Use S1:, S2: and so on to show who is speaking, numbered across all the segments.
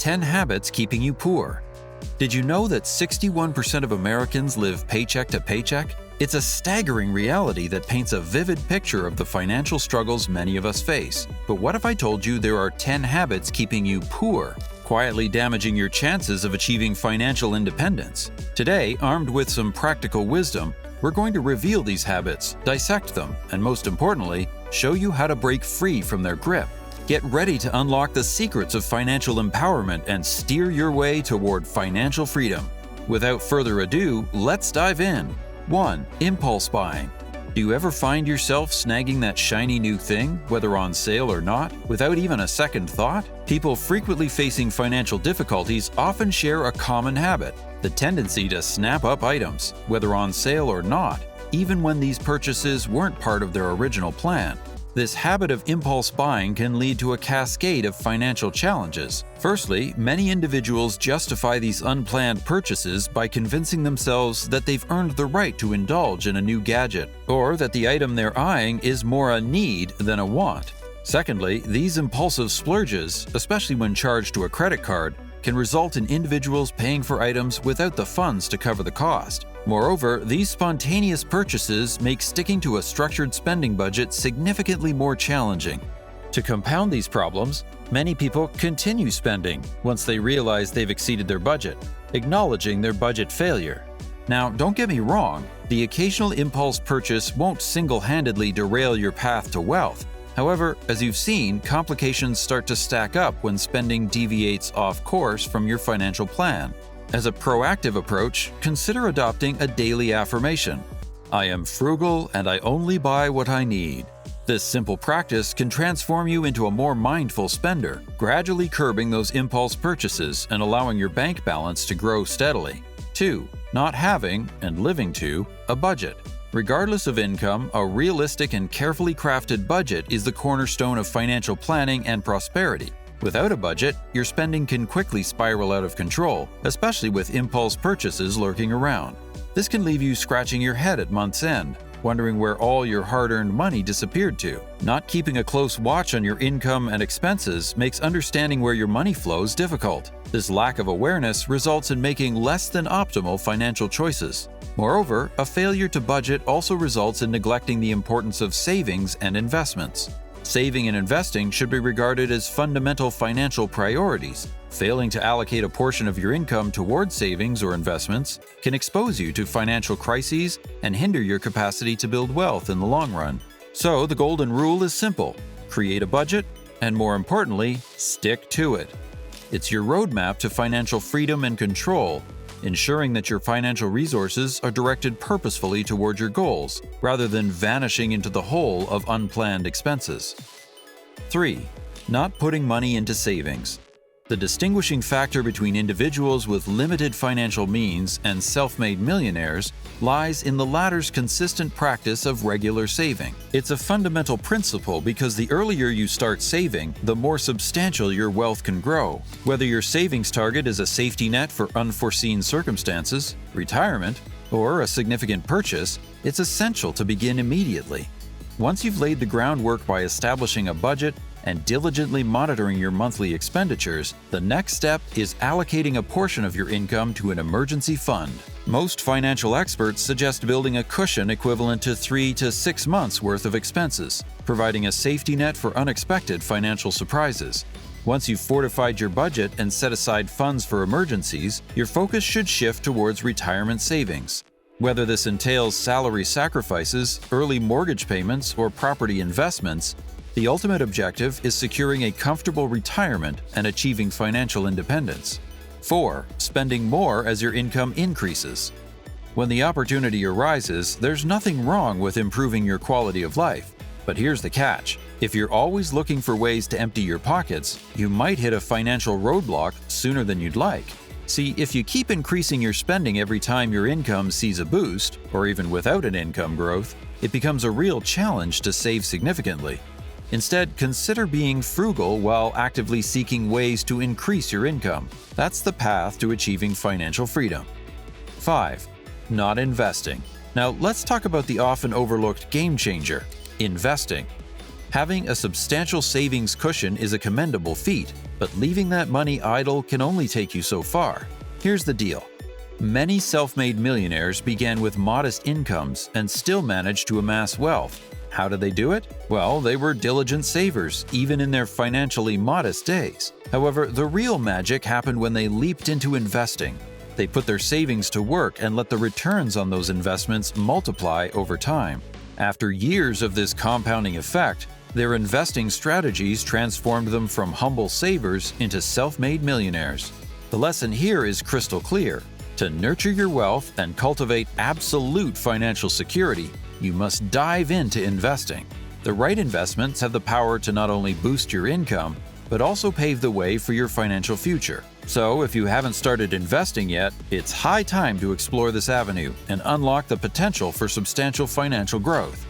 S1: 10 habits keeping you poor. Did you know that 61% of Americans live paycheck to paycheck? It's a staggering reality that paints a vivid picture of the financial struggles many of us face. But what if I told you there are 10 habits keeping you poor, quietly damaging your chances of achieving financial independence? Today, armed with some practical wisdom, we're going to reveal these habits, dissect them, and most importantly, show you how to break free from their grip. Get ready to unlock the secrets of financial empowerment and steer your way toward financial freedom. Without further ado, let's dive in. 1. Impulse buying. Do you ever find yourself snagging that shiny new thing, whether on sale or not, without even a second thought? People frequently facing financial difficulties often share a common habit: the tendency to snap up items, whether on sale or not, even when these purchases weren't part of their original plan. This habit of impulse buying can lead to a cascade of financial challenges. Firstly, many individuals justify these unplanned purchases by convincing themselves that they've earned the right to indulge in a new gadget, or that the item they're eyeing is more a need than a want. Secondly, these impulsive splurges, especially when charged to a credit card, can result in individuals paying for items without the funds to cover the cost. Moreover, these spontaneous purchases make sticking to a structured spending budget significantly more challenging. To compound these problems, many people continue spending once they realize they've exceeded their budget, acknowledging their budget failure. Now, don't get me wrong, the occasional impulse purchase won't single-handedly derail your path to wealth. However, as you've seen, complications start to stack up when spending deviates off course from your financial plan. As a proactive approach, consider adopting a daily affirmation: I am frugal and I only buy what I need. This simple practice can transform you into a more mindful spender, gradually curbing those impulse purchases and allowing your bank balance to grow steadily. 2. Not having, and living to, a budget. Regardless of income, a realistic and carefully crafted budget is the cornerstone of financial planning and prosperity. Without a budget, your spending can quickly spiral out of control, especially with impulse purchases lurking around. This can leave you scratching your head at month's end, wondering where all your hard-earned money disappeared to. Not keeping a close watch on your income and expenses makes understanding where your money flows difficult. This lack of awareness results in making less than optimal financial choices. Moreover, a failure to budget also results in neglecting the importance of savings and investments. Saving and investing should be regarded as fundamental financial priorities. Failing to allocate a portion of your income towards savings or investments can expose you to financial crises and hinder your capacity to build wealth in the long run. So, the golden rule is simple: create a budget, and more importantly, stick to it. It's your roadmap to financial freedom and control, ensuring that your financial resources are directed purposefully toward your goals, rather than vanishing into the hole of unplanned expenses. 3. Not putting money into savings. The distinguishing factor between individuals with limited financial means and self-made millionaires lies in the latter's consistent practice of regular saving. It's a fundamental principle because the earlier you start saving, the more substantial your wealth can grow. Whether your savings target is a safety net for unforeseen circumstances, retirement, or a significant purchase, it's essential to begin immediately. Once you've laid the groundwork by establishing a budget and diligently monitoring your monthly expenditures, the next step is allocating a portion of your income to an emergency fund. Most financial experts suggest building a cushion equivalent to 3 to 6 months' worth of expenses, providing a safety net for unexpected financial surprises. Once you've fortified your budget and set aside funds for emergencies, your focus should shift towards retirement savings. Whether this entails salary sacrifices, early mortgage payments, or property investments, the ultimate objective is securing a comfortable retirement and achieving financial independence. 4. Spending more as your income increases. When the opportunity arises, there's nothing wrong with improving your quality of life. But here's the catch: if you're always looking for ways to empty your pockets, you might hit a financial roadblock sooner than you'd like. See, if you keep increasing your spending every time your income sees a boost, or even without an income growth, it becomes a real challenge to save significantly. Instead, consider being frugal while actively seeking ways to increase your income. That's the path to achieving financial freedom. 5. Not investing. Now, let's talk about the often overlooked game changer: investing. Having a substantial savings cushion is a commendable feat, but leaving that money idle can only take you so far. Here's the deal. Many self-made millionaires began with modest incomes and still managed to amass wealth. How did they do it? Well, they were diligent savers, even in their financially modest days. However, the real magic happened when they leaped into investing. They put their savings to work and let the returns on those investments multiply over time. After years of this compounding effect, their investing strategies transformed them from humble savers into self-made millionaires. The lesson here is crystal clear. To nurture your wealth and cultivate absolute financial security, you must dive into investing. The right investments have the power to not only boost your income, but also pave the way for your financial future. So, if you haven't started investing yet, it's high time to explore this avenue and unlock the potential for substantial financial growth.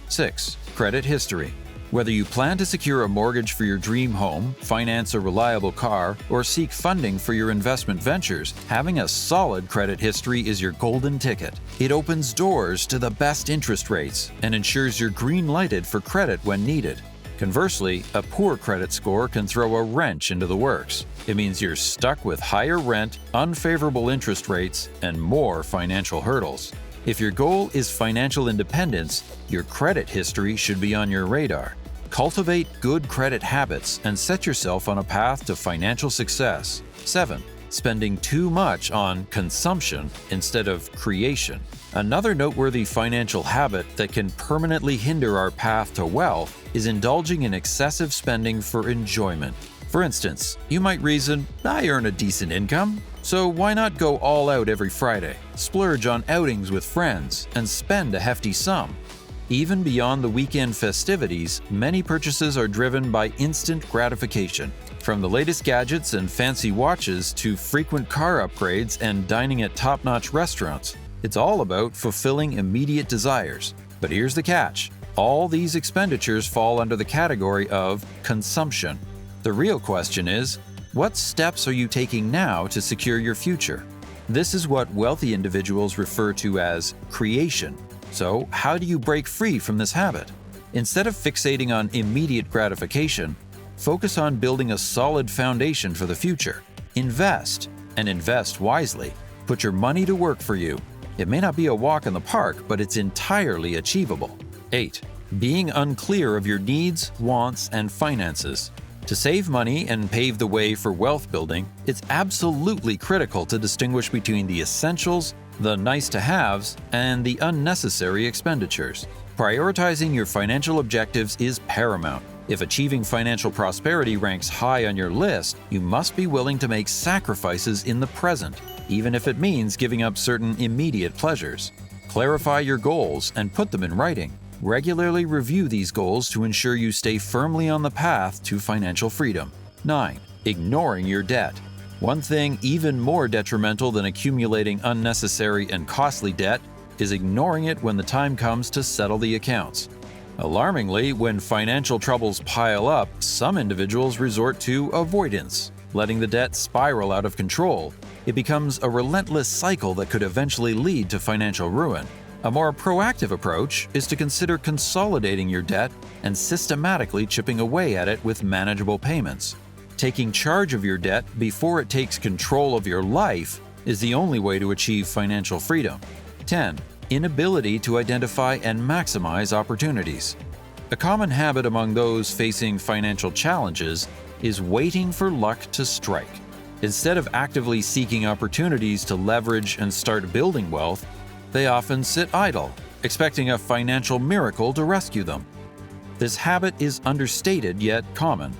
S1: 6. Credit history. Whether you plan to secure a mortgage for your dream home, finance a reliable car, or seek funding for your investment ventures, having a solid credit history is your golden ticket. It opens doors to the best interest rates and ensures you're green-lighted for credit when needed. Conversely, a poor credit score can throw a wrench into the works. It means you're stuck with higher rent, unfavorable interest rates, and more financial hurdles. If your goal is financial independence, your credit history should be on your radar. Cultivate good credit habits and set yourself on a path to financial success. 7. Spending too much on consumption instead of creation. Another noteworthy financial habit that can permanently hinder our path to wealth is indulging in excessive spending for enjoyment. For instance, you might reason, I earn a decent income, so why not go all out every Friday, splurge on outings with friends, and spend a hefty sum? Even beyond the weekend festivities, many purchases are driven by instant gratification. From the latest gadgets and fancy watches to frequent car upgrades and dining at top-notch restaurants, it's all about fulfilling immediate desires. But here's the catch. All these expenditures fall under the category of consumption. The real question is, what steps are you taking now to secure your future? This is what wealthy individuals refer to as creation. So, how do you break free from this habit? Instead of fixating on immediate gratification, focus on building a solid foundation for the future. Invest, and invest wisely. Put your money to work for you. It may not be a walk in the park, but it's entirely achievable. 8. Being unclear of your needs, wants, and finances. To save money and pave the way for wealth building, it's absolutely critical to distinguish between the essentials, the nice-to-haves, and the unnecessary expenditures. Prioritizing your financial objectives is paramount. If achieving financial prosperity ranks high on your list, you must be willing to make sacrifices in the present, even if it means giving up certain immediate pleasures. Clarify your goals and put them in writing. Regularly review these goals to ensure you stay firmly on the path to financial freedom. 9. Ignoring your debt. One thing even more detrimental than accumulating unnecessary and costly debt is ignoring it when the time comes to settle the accounts. Alarmingly, when financial troubles pile up, some individuals resort to avoidance, letting the debt spiral out of control. It becomes a relentless cycle that could eventually lead to financial ruin. A more proactive approach is to consider consolidating your debt and systematically chipping away at it with manageable payments. Taking charge of your debt before it takes control of your life is the only way to achieve financial freedom. 10. Inability to identify and maximize opportunities. A common habit among those facing financial challenges is waiting for luck to strike. Instead of actively seeking opportunities to leverage and start building wealth, they often sit idle, expecting a financial miracle to rescue them. This habit is understated yet common.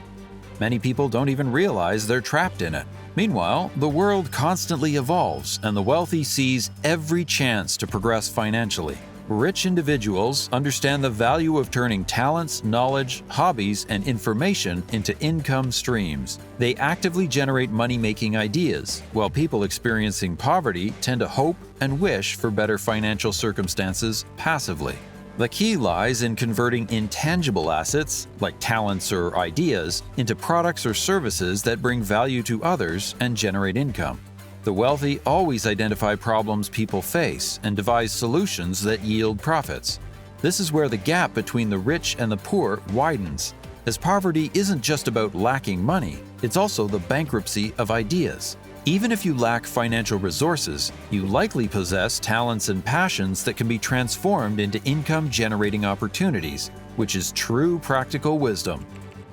S1: Many people don't even realize they're trapped in it. Meanwhile, the world constantly evolves, and the wealthy seize every chance to progress financially. Rich individuals understand the value of turning talents, knowledge, hobbies, and information into income streams. They actively generate money-making ideas, while people experiencing poverty tend to hope and wish for better financial circumstances passively. The key lies in converting intangible assets, like talents or ideas, into products or services that bring value to others and generate income. The wealthy always identify problems people face and devise solutions that yield profits. This is where the gap between the rich and the poor widens, as poverty isn't just about lacking money, it's also the bankruptcy of ideas. Even if you lack financial resources, you likely possess talents and passions that can be transformed into income-generating opportunities, which is true practical wisdom.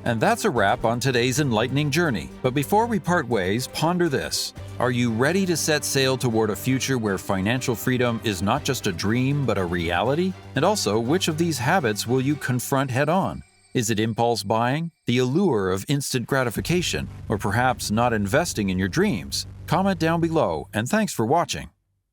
S1: And that's a wrap on today's enlightening journey. But before we part ways, ponder this. Are you ready to set sail toward a future where financial freedom is not just a dream but a reality? And also, which of these habits will you confront head-on? Is it impulse buying, the allure of instant gratification, or perhaps not investing in your dreams? Comment down below, and thanks for watching.